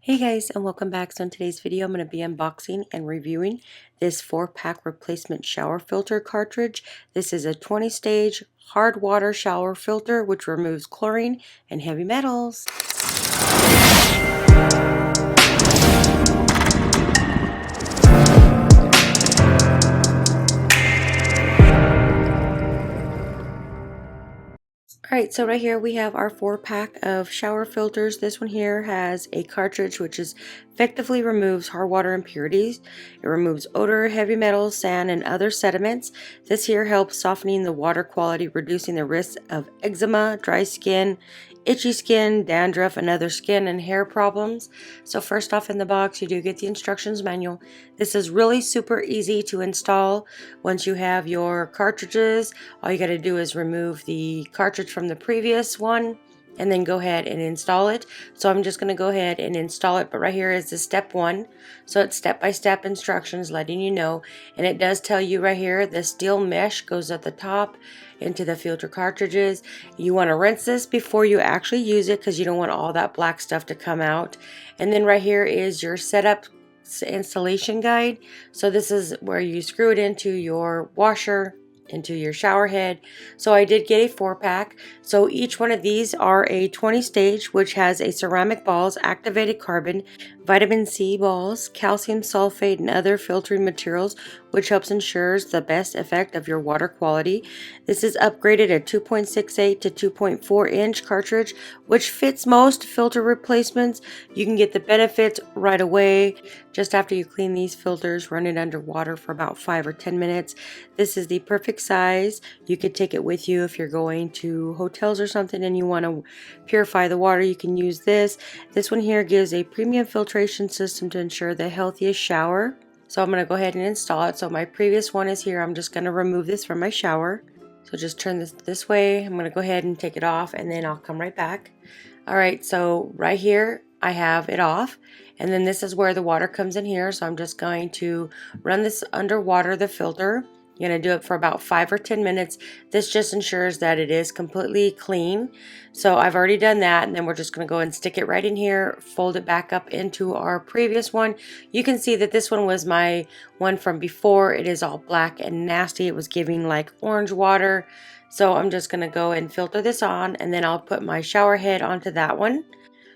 Hey guys, and welcome back. So in today's video I'm going to be unboxing and reviewing this 4-pack replacement shower filter cartridge. This is a 20-stage hard water shower filter which removes chlorine and heavy metals. Alright, so right here we have our 4-pack of shower filters. This one here has a cartridge which effectively removes hard water impurities. It removes odor, heavy metals, sand, and other sediments. This here helps softening the water quality, reducing the risk of eczema, dry skin, itchy skin, dandruff, and other skin and hair problems. So first off in the box you do get the instructions manual. This is really super easy to install. Once you have your cartridges, all you got to do is remove the cartridge from the previous one and then go ahead and install it. So I'm just going to go ahead and install it, but right here is the step 1. So it's step-by-step instructions letting you know, and it does tell you right here the steel mesh goes at the top into the filter cartridges. You want to rinse this before you actually use it because you don't want all that black stuff to come out. And then right here is your setup installation guide. So this is where you screw it into your washer, into your shower head. So I did get a 4-pack. So each one of these are a 20 stage, which has a ceramic balls, activated carbon, vitamin C balls, calcium sulfate, and other filtering materials, which helps ensures the best effect of your water quality. This is upgraded at 2.68 to 2.4 inch cartridge, which fits most filter replacements. You can get the benefits right away just after you clean these filters. Run it under water for about 5 or 10 minutes. This is the perfect size. You could take it with you if you're going to hotels or something and you want to purify the water. You can use this. This one here gives a premium filtration system to ensure the healthiest shower. So I'm going to go ahead and install it. So my previous one is here. I'm just going to remove this from my shower. So just turn this way. I'm going to go ahead and take it off and then I'll come right back. Alright, so right here I have it off, and then this is where the water comes in here. So I'm just going to run this underwater, the filter. You're going to do it for about 5 or 10 minutes. This just ensures that it is completely clean. So I've already done that, and then we're just going to go and stick it right in here, fold it back up into our previous one. You can see that this one was my one from before. It is all black and nasty. It was giving like orange water. So I'm just going to go and filter this on, and then I'll put my shower head onto that one.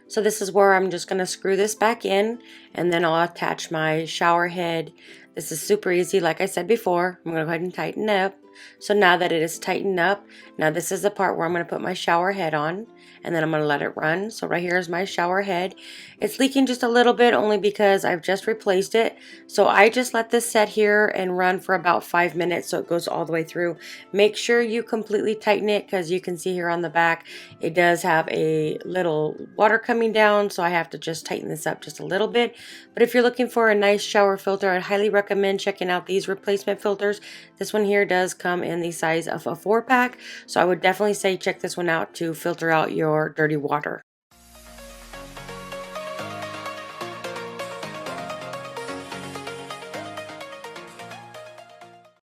So this is where I'm just going to screw this back in, and then I'll attach my shower head. This is super easy. Like I said before, I'm going to go ahead and tighten it up. So now that it is tightened up, now this is the part where I'm going to put my shower head on, and then I'm going to let it run. So right here is my shower head. It's leaking just a little bit only because I've just replaced it. So I just let this set here and run for about 5 minutes so it goes all the way through. Make sure you completely tighten it because you can see here on the back it does have a little water coming down, so I have to just tighten this up just a little bit. But if you're looking for a nice shower filter, I'd highly recommend checking out these replacement filters. This one here does come in the size of a 4-pack, so I would definitely say check this one out to filter out your dirty water.